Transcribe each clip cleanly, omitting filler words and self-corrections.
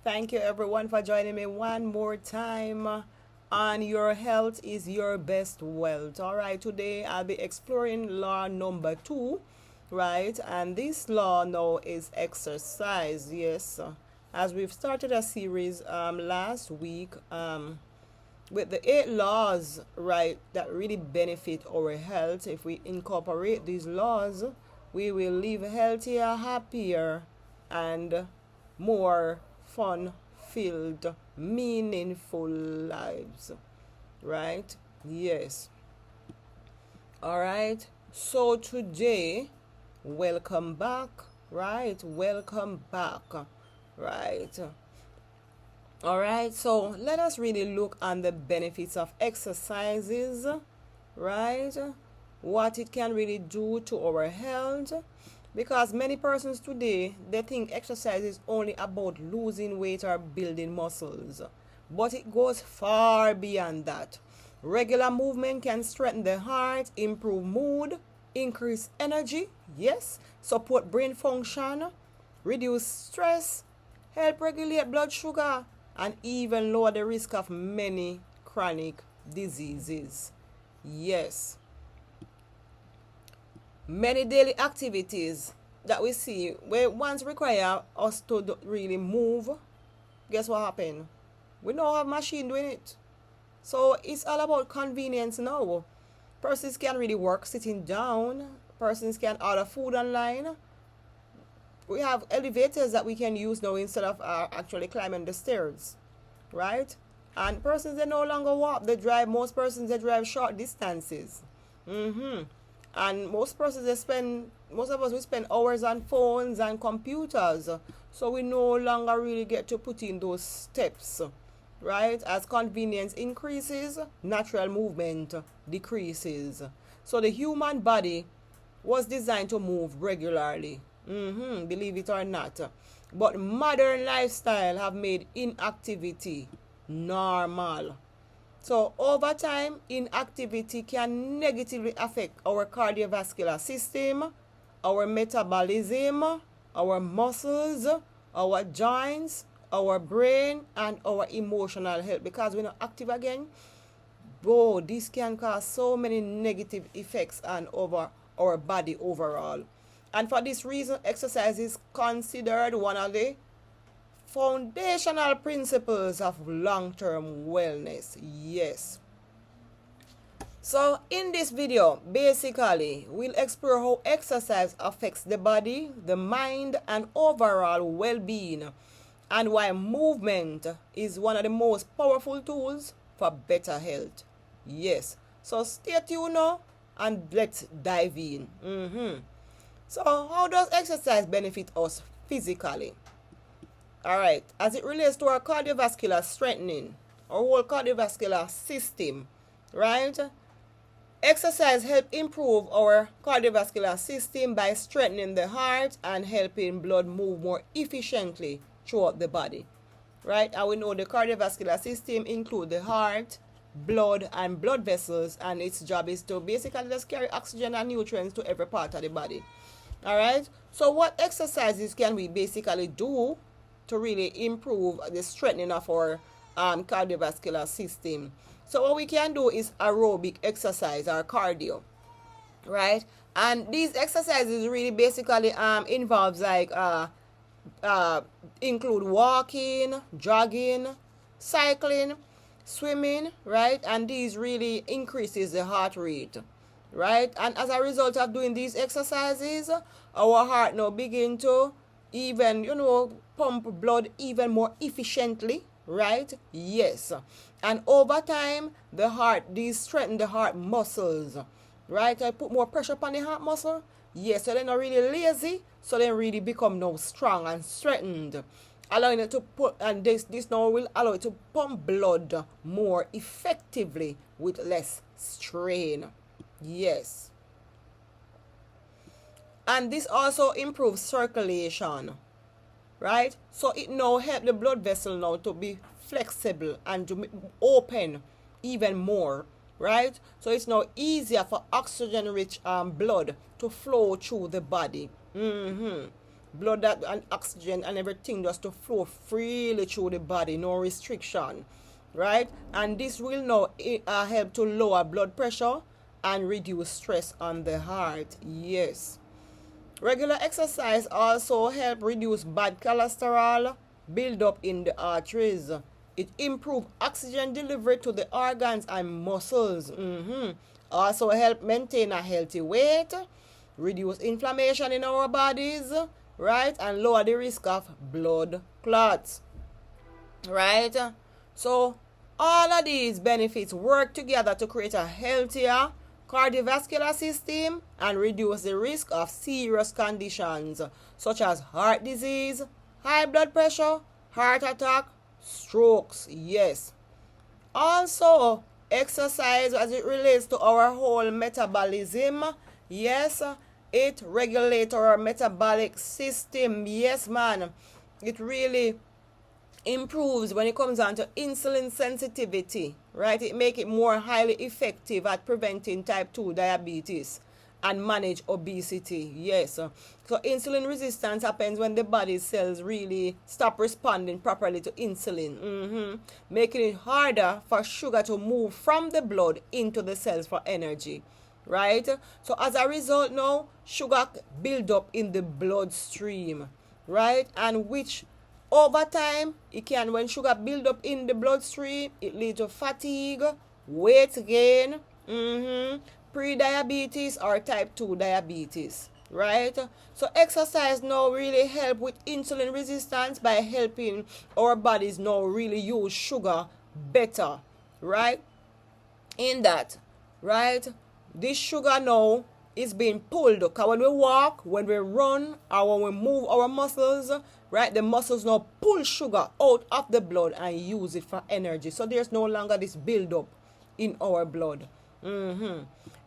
Thank you everyone for joining me one more time on Your Health is Your Best Wealth. All right, today I'll be exploring law number 2, right? And this law now is exercise. Yes, as we've started a series last week with the 8 laws, right, that really benefit our health. If we incorporate these laws, we will live healthier, happier, and more fun filled, meaningful lives. Right? Yes. All right. So today, welcome back. Right? Welcome back. Right? All right, so let us really look on the benefits of exercises, right? What it can really do to our health. Because many persons today, they think exercise is only about losing weight or building muscles. But it goes far beyond that. Regular movement can strengthen the heart, improve mood, increase energy, yes, support brain function, reduce stress, help regulate blood sugar, and even lower the risk of many chronic diseases. Yes. Many daily activities that we see where once require us to really move, guess what happened? We now have machine doing it. So it's all about convenience now. Persons can really work sitting down. Persons can order food online. We have elevators that we can use now instead of actually climbing the stairs, right? And persons, they no longer walk, they drive. Most persons, they drive short distances. And most persons, most of us, we spend hours on phones and computers, so we no longer really get to put in those steps, right? As convenience increases, natural movement decreases. So the human body was designed to move regularly, believe it or not. But modern lifestyle have made inactivity normal. So over time, inactivity can negatively affect our cardiovascular system, our metabolism, our muscles, our joints, our brain, and our emotional health. Because we're not active again, this can cause so many negative effects on over our body overall. And for this reason, exercise is considered one of the foundational principles of long-term wellness. Yes. So in this video, basically, we'll explore how exercise affects the body, the mind, and overall well-being, and why movement is one of the most powerful tools for better health. Yes. So stay tuned now and let's dive in. So how does exercise benefit us physically? All right, as it relates to our cardiovascular strengthening, our whole cardiovascular system, right? Exercise help improve our cardiovascular system by strengthening the heart and helping blood move more efficiently throughout the body, right? And we know the cardiovascular system include the heart, blood, and blood vessels, and its job is to basically just carry oxygen and nutrients to every part of the body. All right, so what exercises can we basically do to really improve the strengthening of our cardiovascular system? So what we can do is aerobic exercise or cardio, right? And these exercises really basically involves like include walking, jogging, cycling, swimming, right? And these really increases the heart rate, right? And as a result of doing these exercises, our heart now begin to even, pump blood even more efficiently, right? Yes. And over time, these strengthen the heart muscles, right? I put more pressure upon the heart muscle. Yes, so they're not really lazy, so they really become now strong and strengthened, allowing it to put, and this now will allow it to pump blood more effectively with less strain. Yes. And this also improves circulation, right? So it now helps the blood vessel now to be flexible and to open even more, right? So it's now easier for oxygen rich blood to flow through the body. blood that and oxygen and everything just to flow freely through the body, no restriction, right? And this will now help to lower blood pressure and reduce stress on the heart. Yes. Regular exercise also help reduce bad cholesterol build up in the arteries. It improves oxygen delivery to the organs and muscles. Also help maintain a healthy weight, reduce inflammation in our bodies, right? And lower the risk of blood clots, right? So all of these benefits work together to create a healthier cardiovascular system and reduce the risk of serious conditions such as heart disease, high blood pressure, heart attack, strokes. Yes. Also, exercise as it relates to our whole metabolism. Yes, it regulates our metabolic system. Yes, man. It really improves when it comes down to insulin sensitivity, right? It make it more highly effective at preventing type 2 diabetes and manage obesity. Yes. So insulin resistance happens when the body cells really stop responding properly to insulin, making it harder for sugar to move from the blood into the cells for energy, right? So as a result now, sugar build up in the bloodstream, right? And which over time, it can, when sugar build up in the bloodstream, it leads to fatigue, weight gain, pre-diabetes or type 2 diabetes, right? So exercise now really help with insulin resistance by helping our bodies now really use sugar better, right? In that, right? This sugar now is being pulled, because when we walk, when we run, or when we move our muscles, right, the muscles now pull sugar out of the blood and use it for energy. So there's no longer this build-up in our blood.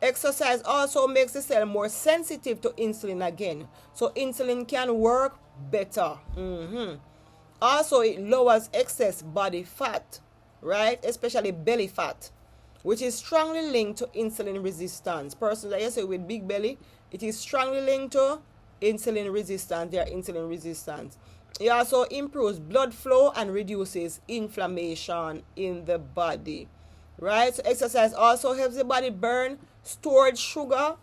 Exercise also makes the cell more sensitive to insulin again, so insulin can work better. Also, it lowers excess body fat, right, especially belly fat, which is strongly linked to insulin resistance. Persons that you say with big belly, it is strongly linked to insulin resistance. They are insulin resistant. It also improves blood flow and reduces inflammation in the body, right? So exercise also helps the body burn stored sugar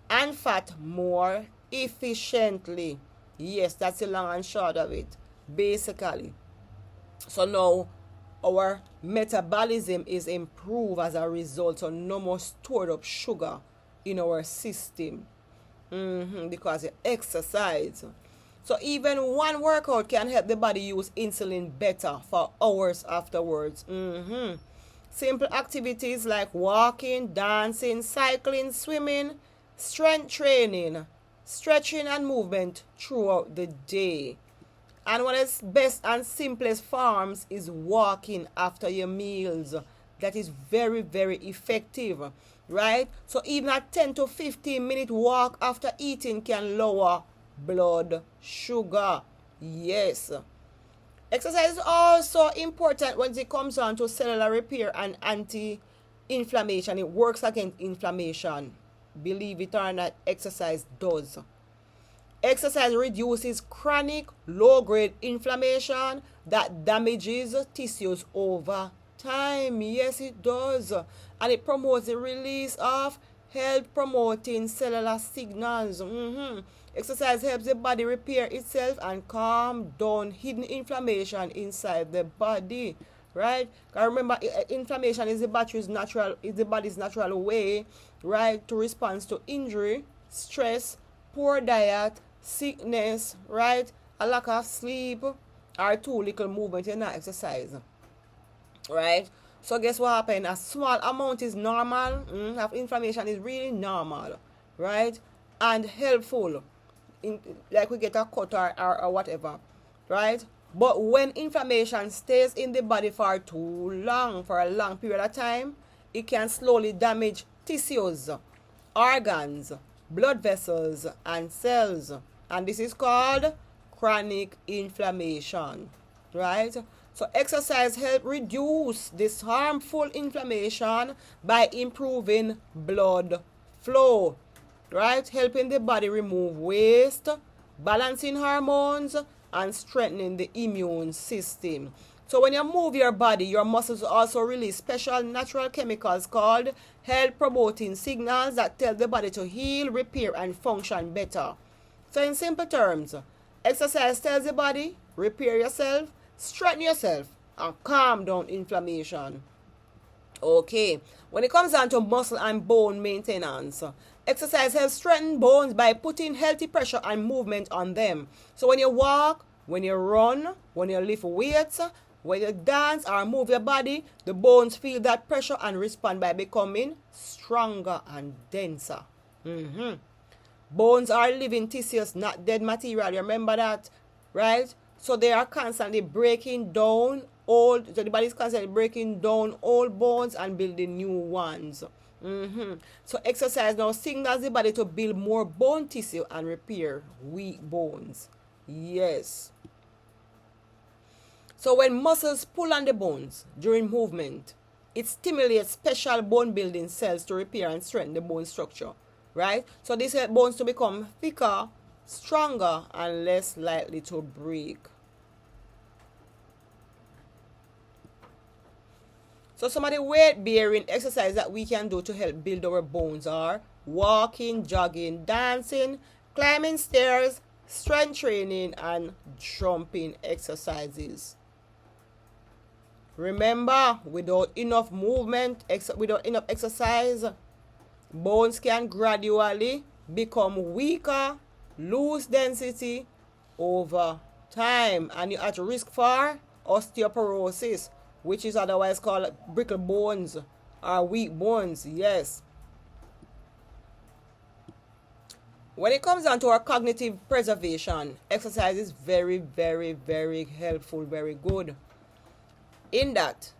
and fat more efficiently. Yes, that's the long and short of it, basically. So now our metabolism is improved as a result, so no more stored up sugar in our system, because you exercise. So even one workout can help the body use insulin better for hours afterwards. Simple activities like walking, dancing, cycling, swimming, strength training, stretching and movement throughout the day. And one of the best and simplest forms is walking after your meals. That is very, very effective, right? So even a 10 to 15 minute walk after eating can lower blood sugar. Yes. Exercise is also important when it comes on to cellular repair and anti-inflammation. It works against inflammation. Believe it or not, exercise does. Exercise reduces chronic low-grade inflammation that damages tissues over time. Yes, it does. And it promotes the release of health-promoting cellular signals. Exercise helps the body repair itself and calm down hidden inflammation inside the body. Right? Because remember, inflammation is the body's natural way, right, to respond to injury, stress, poor diet, sickness, right, a lack of sleep, or too little movement. You're not exercise, right? So guess what happened? A small amount is normal. Of inflammation is really normal, right, and helpful. Like we get a cut or whatever, right? But when inflammation stays in the body for too long, for a long period of time, it can slowly damage tissues, organs, blood vessels, and cells. And this is called chronic inflammation, right? So exercise helps reduce this harmful inflammation by improving blood flow, right? Helping the body remove waste balancing hormones, and strengthening the immune system. So when you move your body, your muscles also release special natural chemicals called health promoting signals that tell the body to heal, repair, and function better. So in simple terms, exercise tells the body, repair yourself, strengthen yourself, and calm down inflammation. Okay, when it comes down to muscle and bone maintenance, exercise helps strengthen bones by putting healthy pressure and movement on them. So when you walk, when you run, when you lift weights, when you dance or move your body, the bones feel that pressure and respond by becoming stronger and denser. Bones are living tissues, not dead material. You remember that, right? So they are constantly breaking down old. So the body is constantly breaking down old bones and building new ones. So exercise now signals the body to build more bone tissue and repair weak bones. Yes. So when muscles pull on the bones during movement, it stimulates special bone building cells to repair and strengthen the bone structure. Right? So this helps bones to become thicker, stronger, and less likely to break. So some of the weight bearing exercises that we can do to help build our bones are walking, jogging, dancing, climbing stairs, strength training, and jumping exercises. Remember, without enough movement, without enough exercise, bones can gradually become weaker, lose density over time, and you're at risk for osteoporosis, which is otherwise called brittle bones or weak bones. Yes. When it comes down to our cognitive preservation, exercise is very, very, very helpful, very good. In that,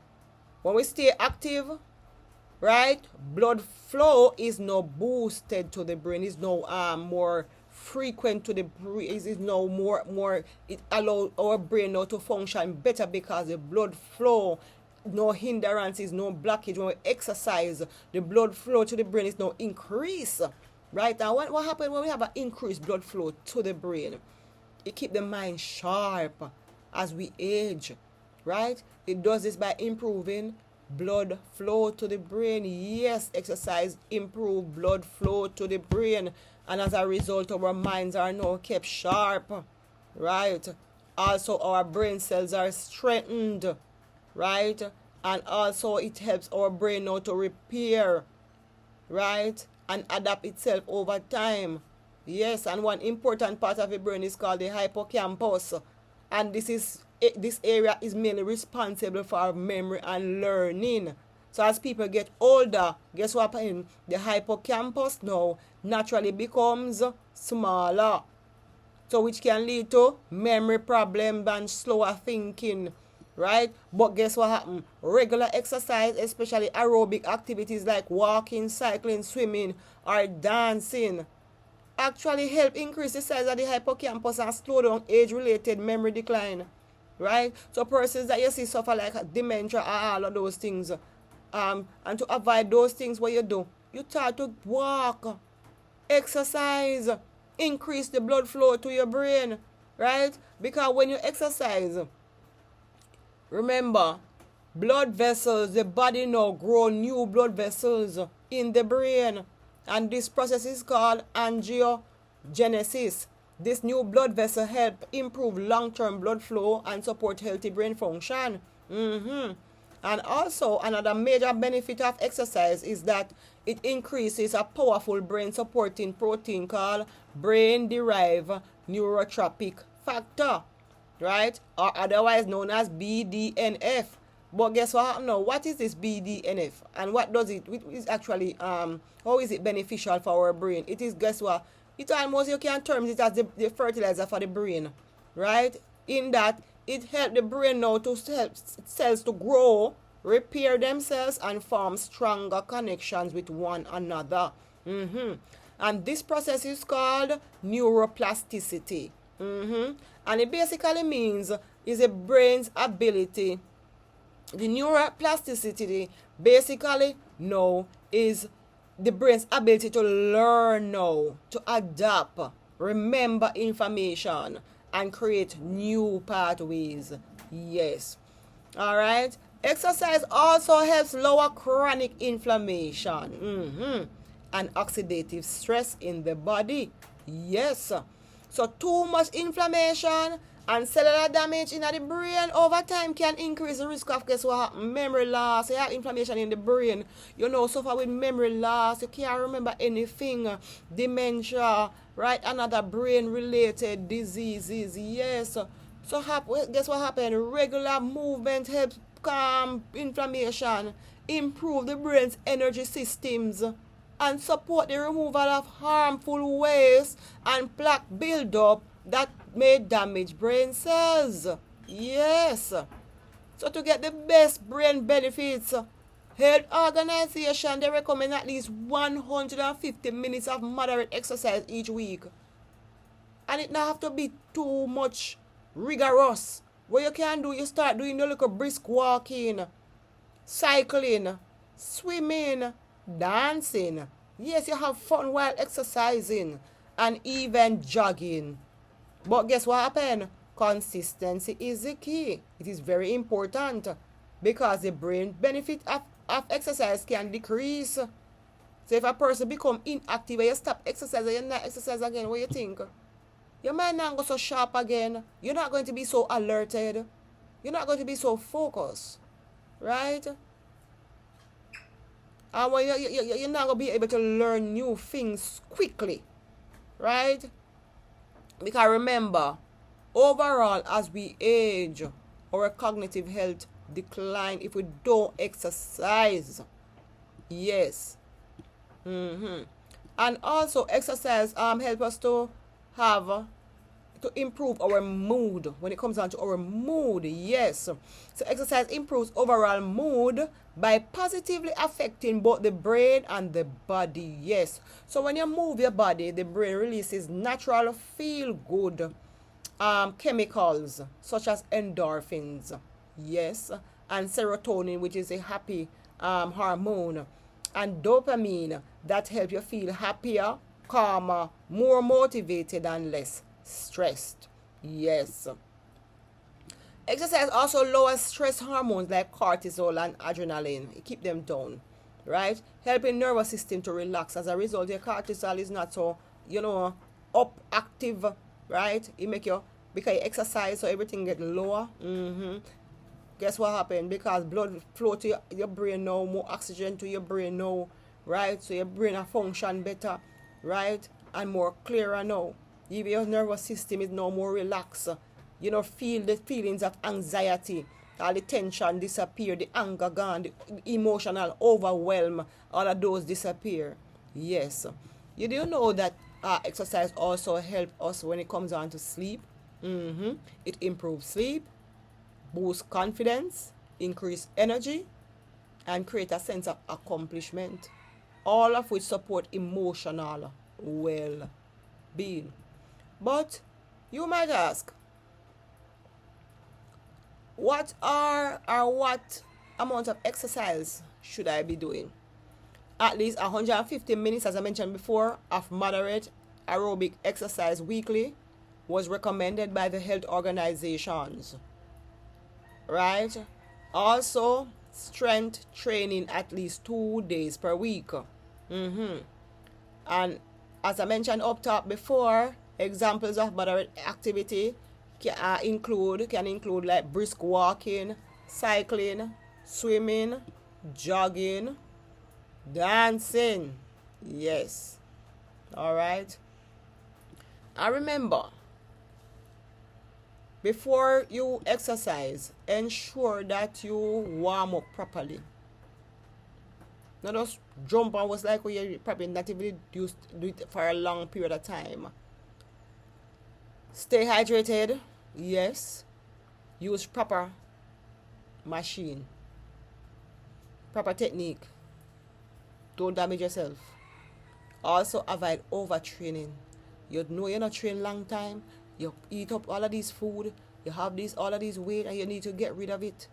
when we stay active, right, blood flow is now boosted to the brain, is now more frequent to the brain, is now more it allows our brain now to function better because the blood flow, no hindrances, no blockage. When we exercise, the blood flow to the brain is now increased, right? And what happens when we have an increased blood flow to the brain? It keeps the mind sharp as we age, right? It does this by improving blood flow to the brain. Yes, exercise improve blood flow to the brain, and as a result our minds are now kept sharp, right? Also our brain cells are strengthened, right? And also it helps our brain now to repair, right, and adapt itself over time. Yes, and one important part of the brain is called the hippocampus, and this area is mainly responsible for memory and learning. So as people get older, guess what happens? The hippocampus now naturally becomes smaller, so which can lead to memory problems and slower thinking, right? But guess what happens? Regular exercise, especially aerobic activities like walking, cycling, swimming, or dancing, actually help increase the size of the hippocampus and slow down age-related memory decline, right? So persons that you see suffer like dementia or all of those things, and to avoid those things, what you do, you start to walk, exercise, increase the blood flow to your brain, right? Because when you exercise, remember, blood vessels, the body now grow new blood vessels in the brain, and this process is called angiogenesis. This new blood vessel help improve long-term blood flow and support healthy brain function. And also another major benefit of exercise is that it increases a powerful brain supporting protein called brain derived neurotrophic factor, right, or otherwise known as BDNF. But guess what happens now? What is this BDNF and what does it is actually how is it beneficial for our brain? It is, guess what, it almost, you can term it as the fertilizer for the brain, right? In that it helps the brain now to help cells to grow, repair themselves, and form stronger connections with one another. And this process is called neuroplasticity. And it basically means is a brain's ability. The neuroplasticity basically now is the brain's ability to learn now, to adapt, remember information, and create new pathways. Yes. All right. Exercise also helps lower chronic inflammation and oxidative stress in the body. Yes. So too much inflammation and cellular damage in the brain over time can increase the risk of, guess what, memory loss. You have inflammation in the brain, suffer with memory loss. You can't remember anything. Dementia, right? Another brain related diseases. Yes. So guess what happened? Regular movement helps calm inflammation, improve the brain's energy systems, and support the removal of harmful waste and plaque buildup that may damage brain cells. Yes. So to get the best brain benefits, Health Organization they recommend at least 150 minutes of moderate exercise each week. And it not have to be too much rigorous. What you can do, you start doing your little brisk walking, cycling, swimming, dancing. Yes, you have fun while exercising and even jogging. But guess what happened? Consistency is the key. It is very important because the brain benefit of exercise can decrease. So if a person become inactive and you stop exercising, you're not exercise again, what do you think? Your mind not go so sharp again. You're not going to be so alerted. You're not going to be so focused. Right? And when you're not going to be able to learn new things quickly. Right? Because remember, overall, as we age, our cognitive health decline if we don't exercise. Yes. And also, exercise help us to improve our mood. When it comes down to our mood, yes. So exercise improves overall mood by positively affecting both the brain and the body. Yes. So when you move your body, the brain releases natural feel good chemicals such as endorphins, yes, and serotonin, which is a happy hormone, and dopamine that help you feel happier, calmer, more motivated, and less stressed. Yes. Exercise also lowers stress hormones like cortisol and adrenaline. It keep them down, right? Helping nervous system to relax. As a result, your cortisol is not so, up active, right? It make you, because you exercise, so everything get lower. Guess what happened? Because blood flow to your brain now, more oxygen to your brain now, right? So your brain will function better, right? And more clearer now. Even your nervous system is now more relaxed. Feel the feelings of anxiety, all the tension disappear, the anger gone, the emotional overwhelm, all of those disappear. Yes. You do know that exercise also helps us when it comes on to sleep. It improves sleep, boosts confidence, increase energy, and create a sense of accomplishment, all of which support emotional well-being. But you might ask, what amount of exercise should I be doing? At least 150 minutes, as I mentioned before, of moderate aerobic exercise weekly was recommended by the health organizations. Right? Also, strength training at least 2 days per week. And as I mentioned up top before, examples of moderate activity can include like brisk walking, cycling, swimming, jogging, dancing. Yes. All right. And remember, before you exercise, ensure that you warm up properly. Not just jump and was like you probably not even used to do it for a long period of time. Stay hydrated. Yes. Use proper machine. Proper technique. Don't damage yourself. Also avoid overtraining. You know you're not training long time. You eat up all of this food. You have all of this weight, and you need to get rid of it.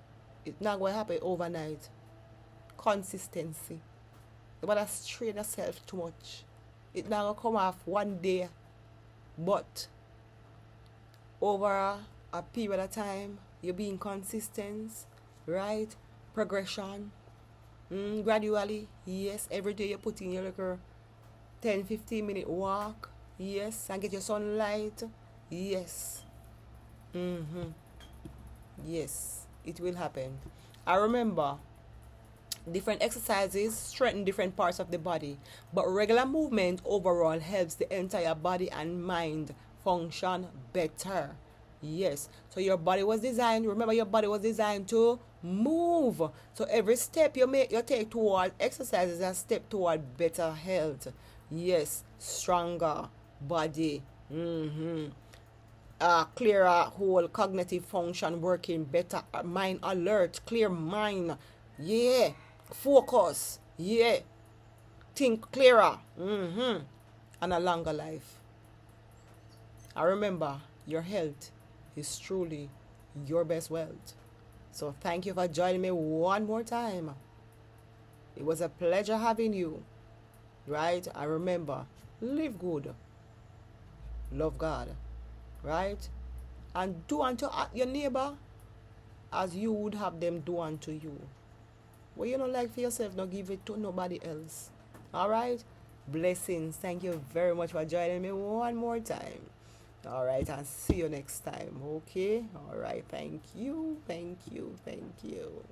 It's not going to happen overnight. Consistency. You better strain yourself too much. It's not going to come off one day. But over a period of time, you're being consistent, right? Progression, gradually, yes. Every day you put in your little 10-15 minute walk, yes, and get your sunlight, yes. Yes, it will happen. I remember different exercises strengthen different parts of the body, but regular movement overall helps the entire body and mind function better. Yes, so your body was designed, remember, your body was designed to move. So every step you take toward exercise is a step toward better health. Yes, stronger body. Clearer whole cognitive function working better, mind alert, clear mind, yeah, focus, yeah, think clearer, and a longer life. I remember your health is truly your best wealth. So thank you for joining me one more time. It was a pleasure having you, right? I remember, live good, love God, right? And do unto your neighbor as you would have them do unto you. What you don't like for yourself, don't give it to nobody else. All right? Blessings. Thank you very much for joining me one more time. All right, and see you next time. Okay? All right. Thank you. Thank you. Thank you.